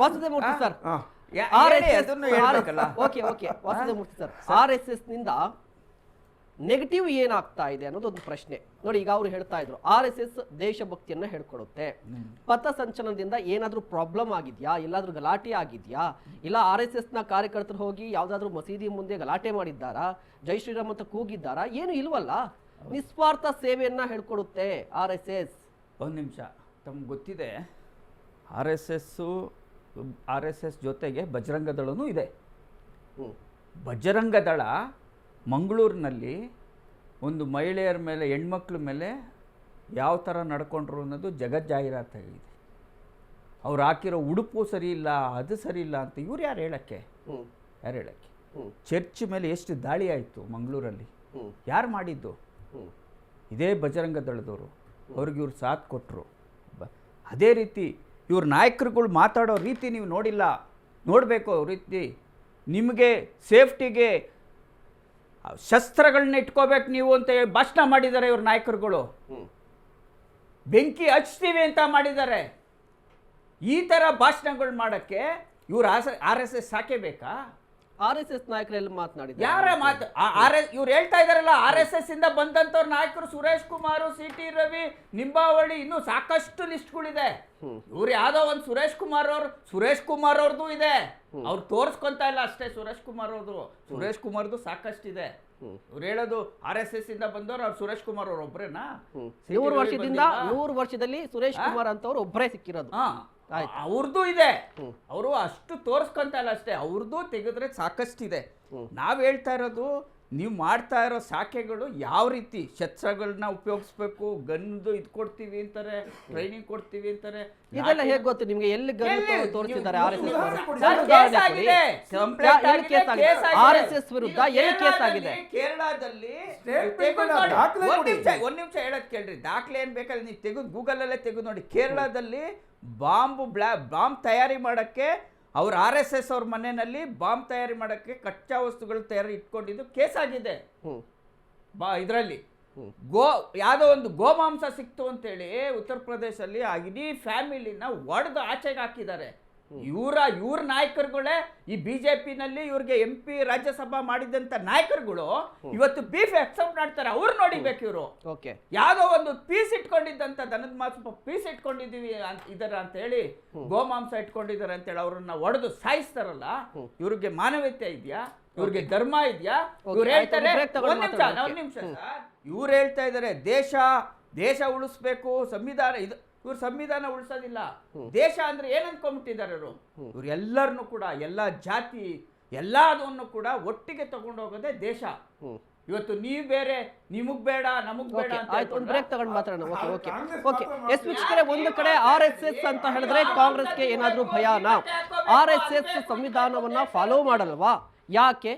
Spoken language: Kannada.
Vasudevamurthy sir, Vasudevamurthy sir, RSS ನಿಂದ ನೆಗೆಟಿವ್ ಏನಾಗ್ತಾ ಇದೆ ಅನ್ನೋದು ಒಂದು ಪ್ರಶ್ನೆ ನೋಡಿ. ಈಗ ಅವ್ರು ಹೇಳ್ತಾ ಇದ್ರು RSS ದೇಶಭಕ್ತಿಯನ್ನ ಹೇಳ್ಕೊಡುತ್ತೆ, ಪಥಸಂಚಲನದಿಂದ ಏನಾದ್ರೂ ಪ್ರಾಬ್ಲಮ್ ಆಗಿದ್ಯಾ, ಎಲ್ಲಾದ್ರೂ ಗಲಾಟೆ ಆಗಿದ್ಯಾ, ಇಲ್ಲ RSS ನ ಕಾರ್ಯಕರ್ತರು ಹೋಗಿ ಯಾವ್ದಾದ್ರು ಮಸೀದಿ ಮುಂದೆ ಗಲಾಟೆ ಮಾಡಿದ್ದಾರಾ, ಜೈ ಶ್ರೀರಾಮ್ ಅಂತ ಕೂಗಿದ್ದಾರಾ, ಏನು ಇಲ್ವಲ್ಲ. ನಿಸ್ವಾರ್ಥ ಸೇವೆಯನ್ನ ಹೇಳ್ಕೊಡುತ್ತೆ RSS. ಒಂದು ನಿಮಿಷ, ತಮ್ಗೆ ಗೊತ್ತಿದೆ RSS ಜೊತೆಗೆ ಬಜರಂಗ ದಳನೂ ಇದೆ. ಬಜರಂಗ ದಳ ಮಂಗಳೂರಿನಲ್ಲಿ ಒಂದು ಮಹಿಳೆಯರ ಮೇಲೆ, ಹೆಣ್ಮಕ್ಳ ಮೇಲೆ ಯಾವ ಥರ ನಡ್ಕೊಂಡ್ರು ಅನ್ನೋದು ಜಗಜ್ಜಾಹೀರಾತಾಗಿದೆ. ಅವ್ರು ಹಾಕಿರೋ ಉಡುಪು ಸರಿ ಇಲ್ಲ, ಅದು ಸರಿ ಇಲ್ಲ ಅಂತ ಇವ್ರು ಯಾರು ಹೇಳಕ್ಕೆ? ಚರ್ಚ್ ಮೇಲೆ ಎಷ್ಟು ದಾಳಿ ಆಯಿತು ಮಂಗಳೂರಲ್ಲಿ, ಯಾರು ಮಾಡಿದ್ದು? ಇದೇ ಬಜರಂಗ ದಳದವರು. ಅವ್ರಿಗೆ ಇವ್ರು ಸಾಥ್ ಕೊಟ್ಟರು. ಅದೇ ರೀತಿ ಇವ್ರ ನಾಯಕರುಗಳು ಮಾತಾಡೋ ರೀತಿ ನೀವು ನೋಡಿಲ್ಲ, ನೋಡಬೇಕು. ಅವ್ರ ರೀತಿ ನಿಮಗೆ ಸೇಫ್ಟಿಗೆ ಶಸ್ತ್ರಗಳನ್ನ ಇಟ್ಕೋಬೇಕು ನೀವು ಅಂತ ಭಾಷಣ ಮಾಡಿದ್ದಾರೆ ಇವ್ರ ನಾಯಕರುಗಳು. ಬೆಂಕಿ ಹಚ್ತೀವಿ ಅಂತ ಮಾಡಿದ್ದಾರೆ. ಈ ಥರ ಭಾಷಣಗಳು ಮಾಡೋಕ್ಕೆ ಇವ್ರು RSS ಸಾಕೇಬೇಕಾ? RSS ನಾಯಕರೆಲ್ಲ ಮಾತನಾಡಿದ್ದಾರೆ. ಯಾರ ಮಾತು? ಇವ್ರು ಹೇಳ್ತಾ ಇದಾರಲ್ಲ, RSS ಇಂದ ಬಂದಂತವ್ರ ನಾಯಕರು ಸುರೇಶ್ ಕುಮಾರ್, CT ರವಿ, ನಿಂಬಾವಳಿ, ಇನ್ನೂ ಸಾಕಷ್ಟು ಲಿಸ್ಟ್ಗಳಿದೆ. ಇವ್ರು ಯಾವ್ದೋ ಒಂದು ಸುರೇಶ್ ಕುಮಾರ್ ಅವ್ರದ್ದು ಇದೆ, ಅವ್ರು ತೋರಿಸ್ಕೊಂತ ಇಲ್ಲ ಅಷ್ಟೇ. ಸುರೇಶ್ ಕುಮಾರ್ದು ಸಾಕಷ್ಟಿದೆ. ಇವ್ರು ಹೇಳೋದು RSS ಇಂದ ಬಂದವ್ರು ಅವ್ರು ಸುರೇಶ್ ಕುಮಾರ್ ಅವ್ರು ಒಬ್ರೇನಾ? 100 ವರ್ಷದಲ್ಲಿ ಸುರೇಶ್ ಕುಮಾರ್ ಅಂತವ್ರು ಒಬ್ಬರೇ ಸಿಕ್ಕಿರೋದು. ಅವ್ರದ್ದು ಇದೆ, ಅವರು ಅಷ್ಟು ತೋರಿಸ್ಕೊಂತ ಇಲ್ಲ ಅಷ್ಟೇ. ಅವ್ರದ್ದು ತೆಗೆದ್ರೆ ಸಾಕಷ್ಟಿದೆ. ನಾವ್ ಹೇಳ್ತಾ ಇರೋದು, ನೀವು ಮಾಡ್ತಾ ಇರೋ ಶಾಖೆಗಳು ಯಾವ ರೀತಿ ಶಸ್ತ್ರಗಳನ್ನ ಉಪಯೋಗಿಸ್ಬೇಕು, ಗನ್ದು ಇದು ಕೊಡ್ತೀವಿ ಅಂತಾರೆ, ಟ್ರೈನಿಂಗ್ ಕೊಡ್ತೀವಿ ಅಂತಾರೆ. ಇದೆಲ್ಲ ಹೇಗೆ ಗೊತ್ತು ನಿಮ್ಗೆ? ಎಲ್ಲಿ ಗನ್ ತೋರಿಸಿದ್ದಾರೆ RSS ವಿರುದ್ಧ? ಎಲ್ಲಿ ಕೇಸ್ ಆಗಿದೆ? ಕೇರಳದಲ್ಲಿ. ಒಂದ್ ನಿಮಿಷ ಹೇಳೋದ್ ಕೇಳ್ರಿ, ದಾಖಲೆ ಏನ್ ಬೇಕಾದ್ರೆ ನೀವು ತೆಗೆದು ಗೂಗಲ್ ಅಲ್ಲೇ ತೆಗೆದು ನೋಡಿ. ಕೇರಳದಲ್ಲಿ ಬಾಂಬ್ ತಯಾರಿ ಮಾಡಕ್ಕೆ ಅವ್ರ RSS ಅವ್ರ ಮನೆಯಲ್ಲಿ ಬಾಂಬ್ ತಯಾರಿ ಮಾಡೋಕ್ಕೆ ಕಚ್ಚಾ ವಸ್ತುಗಳು ತಯಾರಿ ಇಟ್ಕೊಂಡಿದ್ದು ಕೇಸ್ ಆಗಿದೆ. ಇದರಲ್ಲಿ ಯಾವುದೋ ಒಂದು ಗೋಮಾಂಸ ಸಿಕ್ತು ಅಂತೇಳಿ ಉತ್ತರ ಪ್ರದೇಶದಲ್ಲಿ ಆ ಇಡೀ ಫ್ಯಾಮಿಲಿನ ಒಡೆದು ಆಚೆಗೆ ಹಾಕಿದ್ದಾರೆ. ಇವ್ರ ನಾಯಕರುಗಳೇ ಈ BJP-ನಲ್ಲಿ ಇವ್ರಿಗೆ MP ರಾಜ್ಯಸಭಾ ಮಾಡಿದಂತ ನಾಯಕರುಗಳು ಇವತ್ತು ಬೀಫ್ ಅಕ್ಸೆಪ್ಟ್ ಮಾಡ್ತಾರೆ. ಅವ್ರು ನೋಡಿಬೇಕು. ಇವರು ಯಾವ್ದೋ ಒಂದು ಪೀಸ್ ಇಟ್ಕೊಂಡಿದ್ದಂತ ದನದ ಮಾಂಸ ಪೀಸ್ ಇಟ್ಕೊಂಡಿದೀವಿ ಇದರ ಅಂತ ಹೇಳಿ, ಗೋಮಾಂಸ ಇಟ್ಕೊಂಡಿದ್ದಾರೆ ಅಂತ ಹೇಳಿ ಅವ್ರನ್ನ ಒಡೆದು ಸಾಯಿಸ್ತಾರಲ್ಲ. ಇವ್ರಿಗೆ ಮಾನವೀಯತೆ ಇದೆಯಾ? ಇವ್ರಿಗೆ ಧರ್ಮ ಇದೆಯಾ? ಇವ್ರು ಹೇಳ್ತಾರೆ, ಒಂದ್ ನಿಮಿಷ ಇವ್ರು ಹೇಳ್ತಾ ಇದಾರೆ ದೇಶ ಉಳಿಸ್ಬೇಕು, ಸಂವಿಧಾನ. ಇವ್ರು ಸಂವಿಧಾನ ಉಳಿಸೋದಿಲ್ಲ. ದೇಶ ಅಂದ್ರೆ ಏನ್ ಅನ್ಕೊಂಡ್ಬಿಟ್ಟಿದ್ದಾರೆ ಇವ್ರು ಎಲ್ಲರನ್ನು ಕೂಡ, ಎಲ್ಲ ಜಾತಿ ಎಲ್ಲದನ್ನು ಕೂಡ ಒಟ್ಟಿಗೆ ತಗೊಂಡು ಹೋಗೋದೇ ದೇಶ. ಇವತ್ತು ನೀವು ಬೇರೆ, ನಿಮಗ್ ಬೇಡ, ನಮಗ್ ಬೇಡ ಅಂತ ಒಂದು ಬ್ರೇಕ್ ತಗೊಂಡು ಮಾತಾಡೋಣ. ಒಂದು ಕಡೆ RSS ಅಂತ ಹೇಳಿದ್ರೆ ಕಾಂಗ್ರೆಸ್ಗೆ ಏನಾದ್ರೂ ಭಯಾನ? RSS ಸಂವಿಧಾನವನ್ನ ಫಾಲೋ ಮಾಡಲ್ವಾ? ಯಾಕೆ?